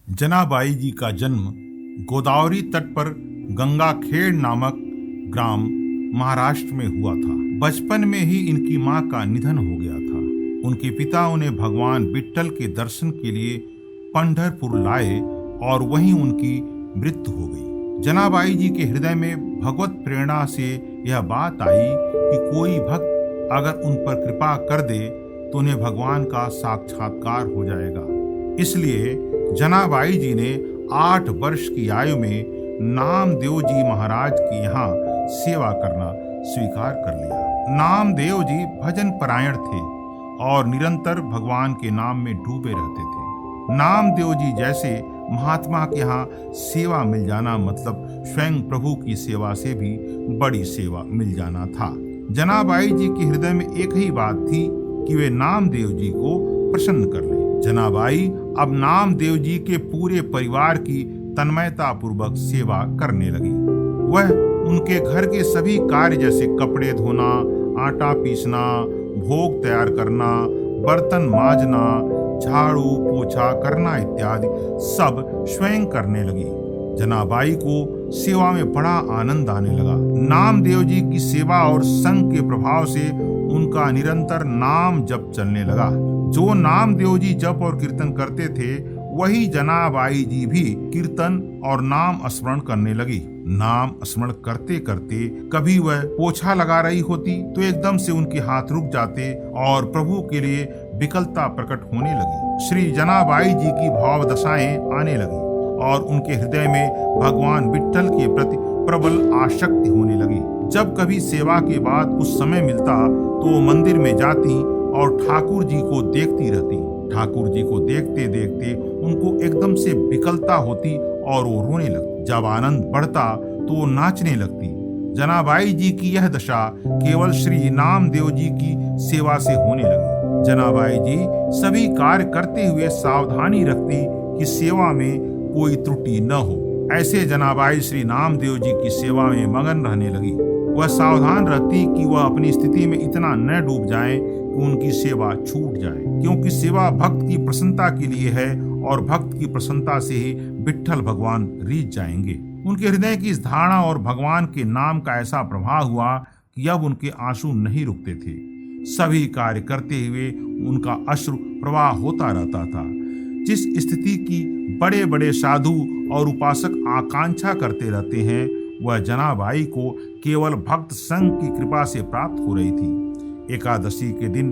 जनाबाई जी का जन्म गोदावरी तट पर गंगाखेड़ नामक ग्राम महाराष्ट्र में हुआ था। बचपन में ही इनकी मां का निधन हो गया था। उनके पिता उन्हें भगवान विट्ठल के दर्शन के लिए पंढरपुर लाए और वहीं उनकी मृत्यु हो गई। जनाबाई जी के हृदय में भगवत प्रेरणा से यह बात आई कि कोई भक्त अगर उन पर कृपा कर दे तो उन्हें भगवान का साक्षात्कार हो जाएगा। इसलिए जनाबाई जी ने 8 वर्ष की आयु में नामदेव जी महाराज के यहाँ सेवा करना स्वीकार कर लिया। नामदेव जी भजन परायण थे और निरंतर भगवान के नाम में डूबे रहते थे। नामदेव जी जैसे महात्मा के यहाँ सेवा मिल जाना मतलब स्वयं प्रभु की सेवा से भी बड़ी सेवा मिल जाना था। जनाबाई जी के हृदय में एक ही बात थी कि वे नामदेव जी को प्रसन्न कर ले। जनाबाई अब नामदेव जी के पूरे परिवार की तन्मयता पूर्वक सेवा करने लगी। वह उनके घर के सभी कार्य जैसे कपड़े धोना, आटा पीसना, भोग तैयार करना, बर्तन मांजना, झाड़ू पोछा करना इत्यादि सब स्वयं करने लगी। जनाबाई को सेवा में बड़ा आनंद आने लगा। नामदेव जी की सेवा और संग के प्रभाव से उनका निरंतर नाम जप चलने लगा। जो नामदेव जी जप और कीर्तन करते थे वही जनाबाई जी भी कीर्तन और नाम स्मरण करने लगी। नाम स्मरण करते करते कभी वह पोछा लगा रही होती तो एकदम से उनके हाथ रुक जाते और प्रभु के लिए विकलता प्रकट होने लगी। श्री जनाबाई जी की भाव दशाएं आने लगी और उनके हृदय में भगवान विट्ठल के प्रति प्रबल आसक्ति होने लगी। जब कभी सेवा के बाद कुछ समय मिलता तो वो मंदिर में जाती और ठाकुर जी को देखती रहती। ठाकुर जी को देखते देखते उनको एकदम से विकलता होती और वो रोने लगती। जब आनंद बढ़ता तो वो नाचने लगती। जनाबाई जी की यह दशा केवल श्री नामदेव जी की सेवा से होने लगी। जनाबाई जी सभी कार्य करते हुए सावधानी रखती कि सेवा में कोई त्रुटि न हो। ऐसे जनाबाई श्री नामदेव जी की सेवा में मगन रहने लगी। वह सावधान रहती कि वह अपनी स्थिति में इतना न डूब जाएं कि उनकी सेवा छूट जाए, क्योंकि सेवा भक्त की प्रसन्नता के लिए है और भक्त की प्रसन्नता से ही विट्ठल भगवान रीझ जाएंगे। उनके हृदय की इस धारणा और भगवान के नाम का ऐसा प्रभाव हुआ कि अब उनके आंसू नहीं रुकते थे। सभी कार्य करते हुए उनका अश्रु प्रवाह होता रहता था। जिस स्थिति की बड़े बड़े साधु और उपासक आकांक्षा करते रहते हैं वह जनाबाई को केवल भक्त संघ की कृपा से प्राप्त हो रही थी। एकादशी के दिन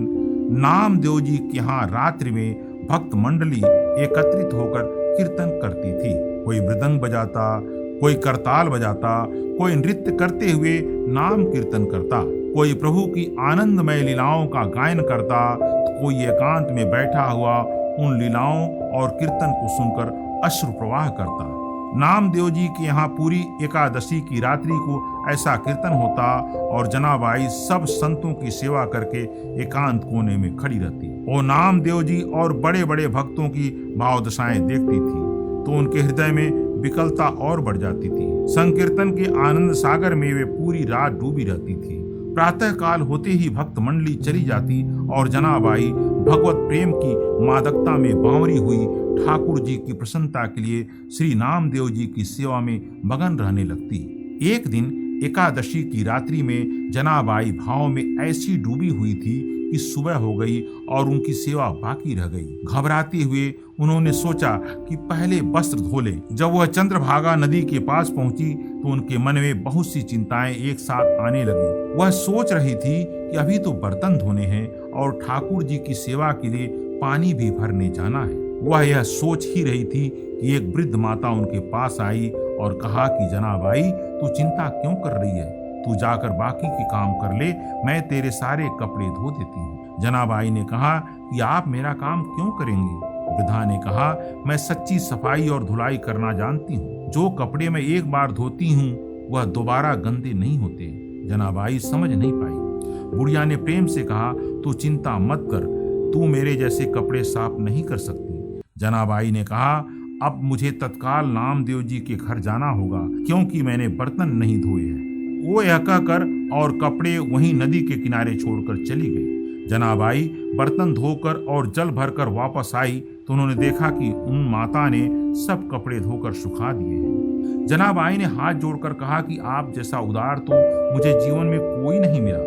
नामदेव जी के यहाँ रात्रि में भक्त मंडली एकत्रित होकर कीर्तन करती थी। कोई मृदंग बजाता, कोई करताल बजाता, कोई नृत्य करते हुए नाम कीर्तन करता, कोई प्रभु की आनंदमय लीलाओं का गायन करता, तो कोई एकांत में बैठा हुआ उन लीलाओं और कीर्तन को सुनकर अश्रु प्रवाह करता। नामदेव जी के यहाँ पूरी एकादशी की रात्रि को ऐसा कीर्तन होता और जनाबाई सब संतों की सेवा करके एकांत कोने में खड़ी रहती। वो नामदेव जी और बड़े बड़े भक्तों की भावदशाएं देखती थी तो उनके हृदय में विकलता और बढ़ जाती थी। संकीर्तन के आनंद सागर में वे पूरी रात डूबी रहती थी। प्रातः काल होते ही भक्त मंडली चली जाती और जनाबाई भगवत प्रेम की मादकता में बावरी हुई ठाकुर जी की प्रसन्नता के लिए श्री नामदेव जी की सेवा में मगन रहने लगती। एक दिन एकादशी की रात्रि में जनाबाई भाव में ऐसी डूबी हुई थी कि सुबह हो गई और उनकी सेवा बाकी रह गई। घबराते हुए उन्होंने सोचा कि पहले वस्त्र धो लें। जब वह चंद्रभागा नदी के पास पहुंची तो उनके मन में बहुत सी चिंताएं एक साथ आने लगी। वह सोच रही थी कि अभी तो बर्तन धोने हैं और ठाकुर जी की सेवा के लिए पानी भी भरने जाना है। वह यह सोच ही रही थी कि एक वृद्ध माता उनके पास आई और कहा कि जनाबाई तू चिंता क्यों कर रही है, तू जाकर बाकी के काम कर ले, मैं तेरे सारे कपड़े धो देती हूँ। जनाबाई ने कहा कि आप मेरा काम क्यों करेंगे। वृद्धा ने कहा मैं सच्ची सफाई और धुलाई करना जानती हूँ। जो कपड़े मैं एक बार धोती हूँ वह दोबारा गंदे नहीं होते। जनाबाई समझ नहीं पाई। बुढ़िया ने प्रेम से कहा तू चिंता मत कर, तू मेरे जैसे कपड़े साफ नहीं कर सकती। जनाबाई ने कहा अब मुझे तत्काल नामदेव जी के घर जाना होगा क्योंकि मैंने बर्तन नहीं धोए हैं। वो यह कहकर और कपड़े वहीं नदी के किनारे छोड़कर चली गई। जनाबाई बर्तन धोकर और जल भरकर वापस आई तो उन्होंने देखा कि उन माता ने सब कपड़े धोकर सुखा दिए हैं। जनाबाई ने हाथ जोड़कर कहा कि आप जैसा उदार तो मुझे जीवन में कोई नहीं मिला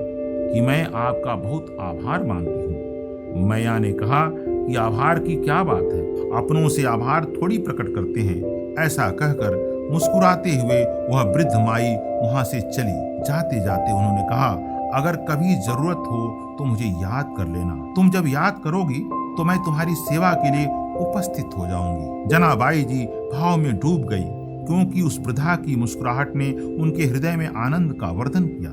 कि मैं आपका बहुत आभार मानती हूँ। मैया ने कहा कि आभार की क्या बात है, अपनों से आभार थोड़ी प्रकट करते हैं। ऐसा कहकर मुस्कुराते हुए वह वृद्ध माई वहां से चली। जाते जाते उन्होंने कहा, अगर कभी जरूरत हो तो मुझे याद कर लेना। तुम जब याद करोगी तो मैं तुम्हारी सेवा के लिए उपस्थित हो जाऊंगी। जनाबाई जी भाव में डूब गई, क्योंकि उस वृद्धा की मुस्कुराहट ने उनके हृदय में आनंद का वर्धन किया।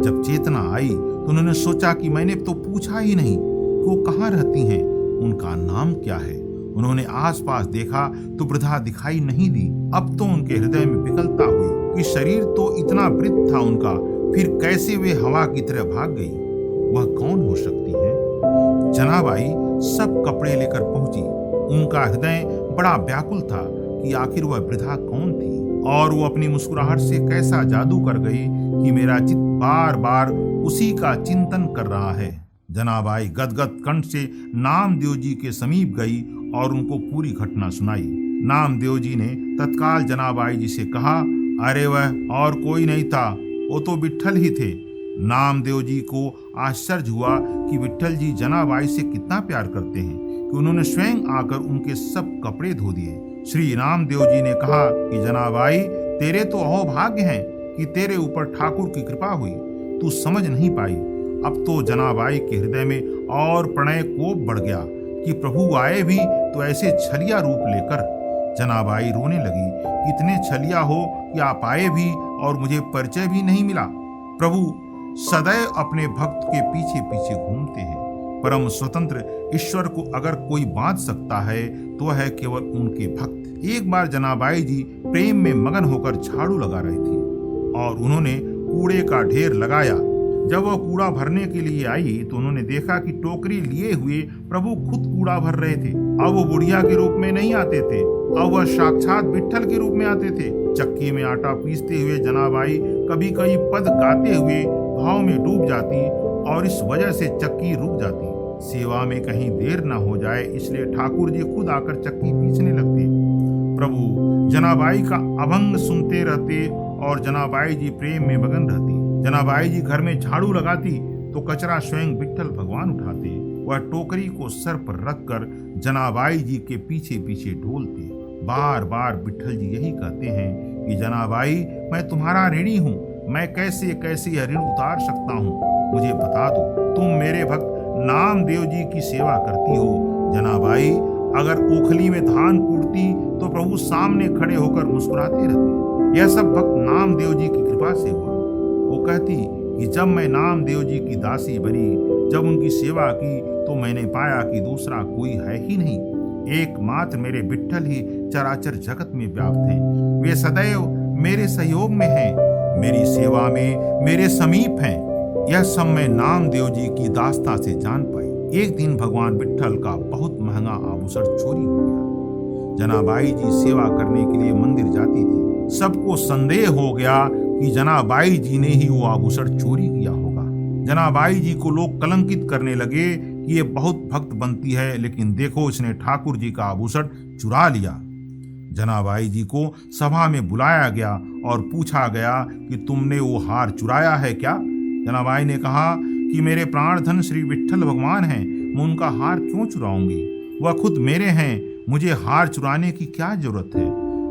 जब चेतना आई तो उन्होंने सोचा कि मैंने तो पूछा ही नहीं कि वो कहाँ रहती हैं, उनका नाम क्या है। उन्होंने आसपास देखा तो वृद्धा दिखाई नहीं दी। अब तो उनके हृदय में विकलता हुई कि शरीर तो इतना वृद्ध था उनका, फिर कैसे वे हवा की तरह भाग गई। वह कौन हो सकती है? जनाबाई सब कपड़े लेकर पहुंची। उनका हृदय बड़ा व्याकुल था कि आखिर वह वृद्धा कौन थी, और वो अपनी मुस्कुराहट से कैसा जादू कर गई कि मेरा चित्त बार बार उसी का चिंतन कर रहा है। जनाबाई गदगद कंठ से नामदेव जी के समीप गई और उनको पूरी घटना सुनाई। नामदेव जी ने तत्काल जनाबाई जी से कहा, अरे वह और कोई नहीं था, वो तो विट्ठल ही थे। नामदेव जी को आश्चर्य हुआ कि विट्ठल जी जनाबाई से कितना प्यार करते हैं कि उन्होंने स्वयं आकर उनके सब कपड़े धो दिए। श्री नामदेव जी ने कहा कि जनाबाई, तेरे तो अहोभाग्य हैं कि तेरे ऊपर ठाकुर की कृपा हुई, तू समझ नहीं पाई। अब तो जनाबाई के हृदय में और प्रणय कोप बढ़ गया कि प्रभु आए भी तो ऐसे छलिया रूप लेकर। जनाबाई रोने लगी कि इतने छलिया हो कि आप आए भी और मुझे परिचय भी नहीं मिला। प्रभु सदैव अपने भक्त के पीछे पीछे घूमते हैं। परम स्वतंत्र ईश्वर को अगर कोई बांध सकता है तो वह है केवल उनके भक्त। एक बार जनाबाई जी प्रेम में मगन होकर झाड़ू लगा रही थी और उन्होंने कूड़े का ढेर लगाया। जब वह कूड़ा भरने के लिए आई तो उन्होंने देखा कि टोकरी लिए हुए प्रभु खुद कूड़ा भर रहे थे। अब वो बुढ़िया के रूप में नहीं आते थे, अब वह साक्षात विट्ठल के रूप में आते थे। चक्की में आटा पीसते हुए जनाबाई कभी कभी पद गाते हुए भाव में डूब जाती और इस वजह से चक्की रुक जाती। सेवा में कहीं देर न हो जाए इसलिए ठाकुर जी खुद आकर चक्की पीसने लगते। प्रभु जनाबाई का अभंग सुनते रहते और जनाबाई जी प्रेम में मगन रहती। जनाबाई जी घर में झाड़ू लगाती तो कचरा स्वयं विट्ठल भगवान उठाते। वह टोकरी को सर पर रखकर जनाबाई जी के पीछे पीछे ढोलते। बार बार विट्ठल जी यही कहते हैं कि जनाबाई, मैं तुम्हारा ऋणी हूँ, मैं कैसे कैसे यह ऋण उतार सकता हूँ, मुझे बता दो। तुम मेरे भक्त नामदेव जी की सेवा करती हो। जनाबाई, अगर ओखली में धान कूटती तो प्रभु सामने खड़े होकर मुस्कुराते रहते। यह सब भक्त नामदेव जी की कृपा से हुआ। वो कहती कि जब मैं नामदेव जी की दासी बनी, जब उनकी सेवा की तो मैंने पाया कि दूसरा कोई है ही नहीं, एकमात्र मेरे विट्ठल ही चराचर जगत में व्याप्त हैं। वे सदैव मेरे सहयोग में हैं, मेरी सेवा में मेरे समीप हैं। यह सब मैं नामदेव जी की दास्ता से जान पाई। एक दिन भगवान विट्ठल का बहुत महंगा आभूषण चोरी हो गया। जनाबाई जी सेवा करने के लिए मंदिर जाती थी। सबको संदेह हो गया कि जनाबाई जी ने ही वो आभूषण चोरी किया होगा। जनाबाई जी को लोग कलंकित करने लगे कि ये बहुत भक्त बनती है, लेकिन देखो इसने ठाकुर जी का आभूषण चुरा लिया। जनाबाई जी को सभा में बुलाया गया और पूछा गया कि तुमने वो हार चुराया है क्या? जनाबाई ने कहा कि मेरे प्राणधन श्री विट्ठल भगवान हैं, मैं उनका हार क्यों चुराऊंगी? वह खुद मेरे हैं, मुझे हार चुराने की क्या जरूरत है?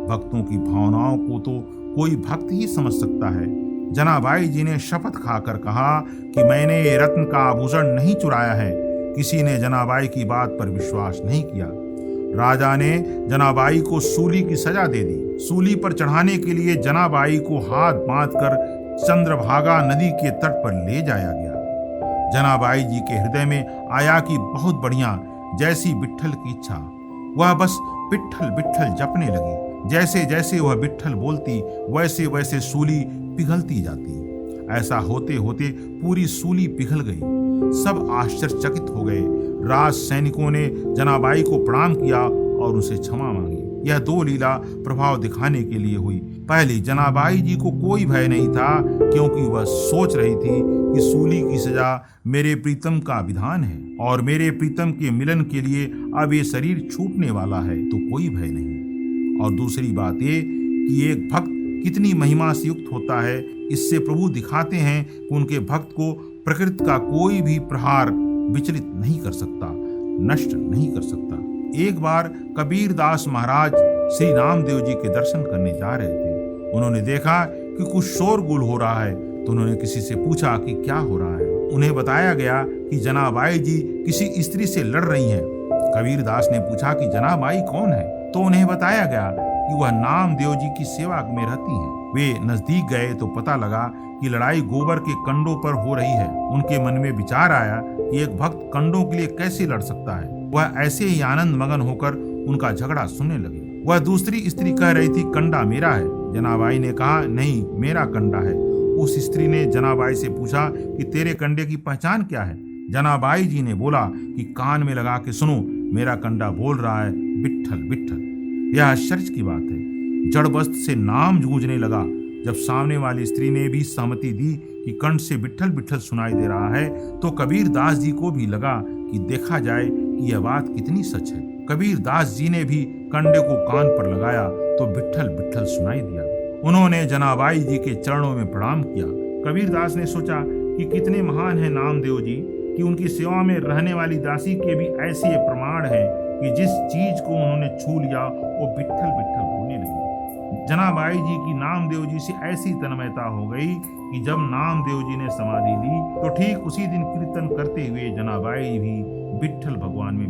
भक्तों की भावनाओं को तो कोई भक्त ही समझ सकता है। जनाबाई जी ने शपथ खाकर कहा कि मैंने ये रत्न का आभूषण नहीं चुराया है। किसी ने जनाबाई की बात पर विश्वास नहीं किया। राजा ने जनाबाई को सूली की सजा दे दी। सूली पर चढ़ाने के लिए जनाबाई को हाथ बांधकर चंद्रभागा नदी के तट पर ले जाया गया। जनाबाई जी के हृदय में आया कि बहुत बढ़िया, जैसी विट्ठल की इच्छा। वह बस विट्ठल विट्ठल जपने लगी। जैसे जैसे वह विट्ठल बोलती वैसे वैसे सूली पिघलती जाती। ऐसा होते होते पूरी सूली पिघल गई। सब आश्चर्यचकित हो गए। राज सैनिकों ने जनाबाई को प्रणाम किया और उनसे क्षमा मांगी। यह 2 लीला प्रभाव दिखाने के लिए हुई। पहली, जनाबाई जी को कोई भय नहीं था, क्योंकि वह सोच रही थी कि सूली की सजा मेरे प्रीतम का विधान है और मेरे प्रीतम के मिलन के लिए अब ये शरीर छूटने वाला है, तो कोई भय नहीं। और दूसरी बात ये कि एक भक्त कितनी महिमा से युक्त होता है, इससे प्रभु दिखाते हैं कि उनके भक्त को प्रकृति का कोई भी प्रहार विचलित नहीं कर सकता, नष्ट नहीं कर सकता। एक बार कबीर दास महाराज श्री रामदेव जी के दर्शन करने जा रहे थे। उन्होंने देखा कि कुछ शोरगुल हो रहा है, तो उन्होंने किसी से पूछा कि क्या हो रहा है। उन्हें बताया गया कि जनाबाई जी किसी स्त्री से लड़ रही हैं। कबीर दास ने पूछा कि जनाबाई कौन है, तो उन्हें बताया गया कि वह नामदेव जी की सेवा में रहती हैं। वे नजदीक गए तो पता लगा कि लड़ाई गोबर के कंडों पर हो रही है। उनके मन में विचार आया कि एक भक्त कंडों के लिए कैसे लड़ सकता है। वह ऐसे ही आनंद मगन होकर उनका झगड़ा सुनने लगे। वह दूसरी स्त्री कह रही थी, कंडा मेरा है। जनाबाई ने कहा, नहीं, मेरा कंडा है। उस स्त्री ने जनाबाई से पूछा कि तेरे कंडे की पहचान क्या है। जनाबाई जी ने बोला कि कान में लगा के सुनो, मेरा कंडा बोल रहा है, विट्ठल विट्ठल। यह आश्चर्य की बात है। जड़ वस्त से नाम गूंजने लगा। जब सामने वाली स्त्री ने भी सहमति दी कि कंठ से विट्ठल विट्ठल सुनाई दे रहा है, तो कबीर दास जी को भी लगा कि देखा जाए कि यह बात कितनी सच है। कबीर दास जी ने भी कंडे को कान पर लगाया तो विट्ठल विट्ठल सुनाई दिया। उन्होंने जनाबाई जी के चरणों में प्रणाम किया। कबीर दास ने सोचा कि कितने महान हैं नामदेव जी कि उनकी सेवा में रहने वाली दासी के भी ऐसे प्रमाण हैं कि जिस चीज को उन्होंने छू लिया वो विट्ठल विट्ठल होने लगी। जनाबाई जी की नामदेव जी से ऐसी तन्मयता हो गई कि जब नामदेव जी ने समाधि ली तो ठीक उसी दिन कीर्तन करते हुए जनाबाई भी विट्ठल भगवान में